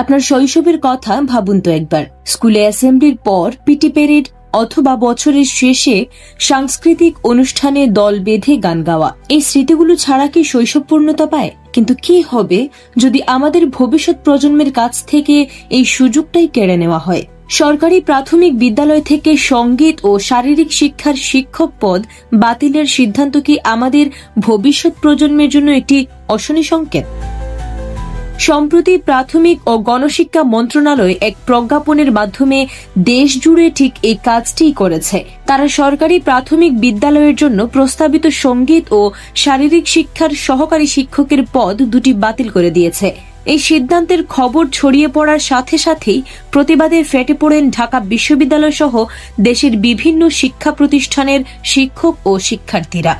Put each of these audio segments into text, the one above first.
আপনার শৈশবের কথা ভাবুন তো একবার। স্কুলে অ্যাসেম্বলির পর পিটি প্যারেড অথবা বছরের শেষে সাংস্কৃতিক অনুষ্ঠানে দল বেঁধে গান গাওয়া, এই স্মৃতিগুলো ছাড়া কি শৈশব পূর্ণতা পায়? কিন্তু কি হবে যদি আমাদের ভবিষ্যৎ প্রজন্মের কাছ থেকে এই সুযোগটাই কেড়ে নেওয়া হয়? সরকারি প্রাথমিক বিদ্যালয় থেকে সঙ্গীত ও শারীরিক শিক্ষার শিক্ষক পদ বাতিলের সিদ্ধান্ত কি আমাদের ভবিষ্যৎ প্রজন্মের জন্য একটি অশনি সংকেত? সম্প্রতি প্রাথমিক ও গণশিক্ষা মন্ত্রণালয় এক প্রজ্ঞাপনের মাধ্যমে দেশ জুড়ে ঠিক এই কাজটিই করেছে। তারা সরকারি প্রাথমিক বিদ্যালয়ের জন্য প্রস্তাবিত সঙ্গীত ও শারীরিক শিক্ষার সহকারী শিক্ষকের পদ দুটি বাতিল করে দিয়েছে। এই সিদ্ধান্তের খবর ছড়িয়ে পড়ার সাথে সাথেই প্রতিবাদে ফেটে পড়েন ঢাকা বিশ্ববিদ্যালয় সহ দেশের বিভিন্ন শিক্ষা প্রতিষ্ঠানের শিক্ষক ও শিক্ষার্থীরা।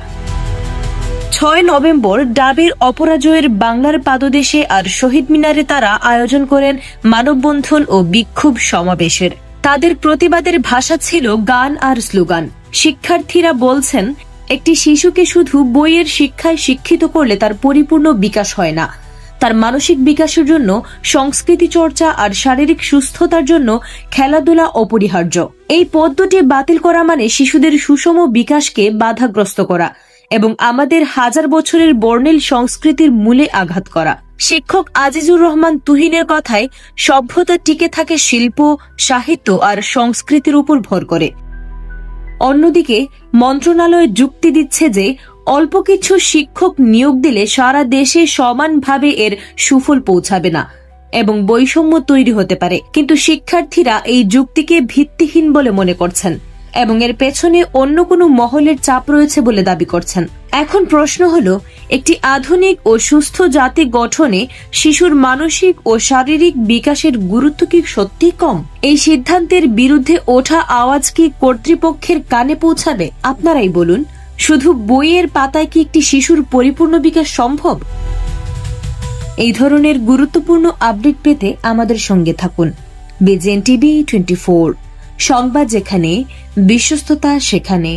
৬ নভেম্বর ডাবের অপরাজয়ের বাংলার পাদদেশে আর শহীদ মিনারে তারা আয়োজন করেন মানববন্ধন ও বিক্ষোভ সমাবেশের। তাদের প্রতিবাদের ভাষা ছিল গান আর স্লোগান। শিক্ষার্থীরা বলছেন, একটি শিশুকে শুধু বইয়ের শিক্ষায় শিক্ষিত করলে তার পরিপূর্ণ বিকাশ হয় না। তার মানসিক বিকাশের জন্য সংস্কৃতি চর্চা আর শারীরিক সুস্থতার জন্য খেলাধুলা অপরিহার্য। এই পদ্ধতি বাতিল করা মানে শিশুদের সুষম বিকাশকে বাধাগ্রস্ত করা এবং আমাদের হাজার বছরের বর্ণিল সংস্কৃতির মূলে আঘাত করা। শিক্ষক আজিজুর রহমান তুহিনের কথায়, সভ্যতা টিকে থাকে শিল্প, সাহিত্য আর সংস্কৃতির উপর ভর করে। অন্যদিকে মন্ত্রণালয় যুক্তি দিচ্ছে যে অল্প কিছু শিক্ষক নিয়োগ দিলে সারা দেশে সমানভাবে এর সুফল পৌঁছাবে না এবং বৈষম্য তৈরি হতে পারে। কিন্তু শিক্ষার্থীরা এই যুক্তিকে ভিত্তিহীন বলে মনে করছেন এবং এর পেছনে অন্য কোনো মহলের চাপ রয়েছে বলে দাবি করছেন। এখন প্রশ্ন হলো, একটি আধুনিক ও সুস্থ জাতি গঠনে শিশুর মানসিক ও শারীরিক বিকাশের গুরুত্ব কি সত্যি কম? এই সিদ্ধান্তের বিরুদ্ধে ওঠা আওয়াজ কি কর্তৃপক্ষের কানে পৌঁছাবে? আপনারাই বলুন, শুধু বইয়ের পাতায় কি একটি শিশুর পরিপূর্ণ বিকাশ সম্ভব? এই ধরনের গুরুত্বপূর্ণ আপডেট পেতে আমাদের সঙ্গে থাকুন। বিজেএন টিভি 24, সংবাদ যেখানে, বিশ্বস্ততা সেখানে।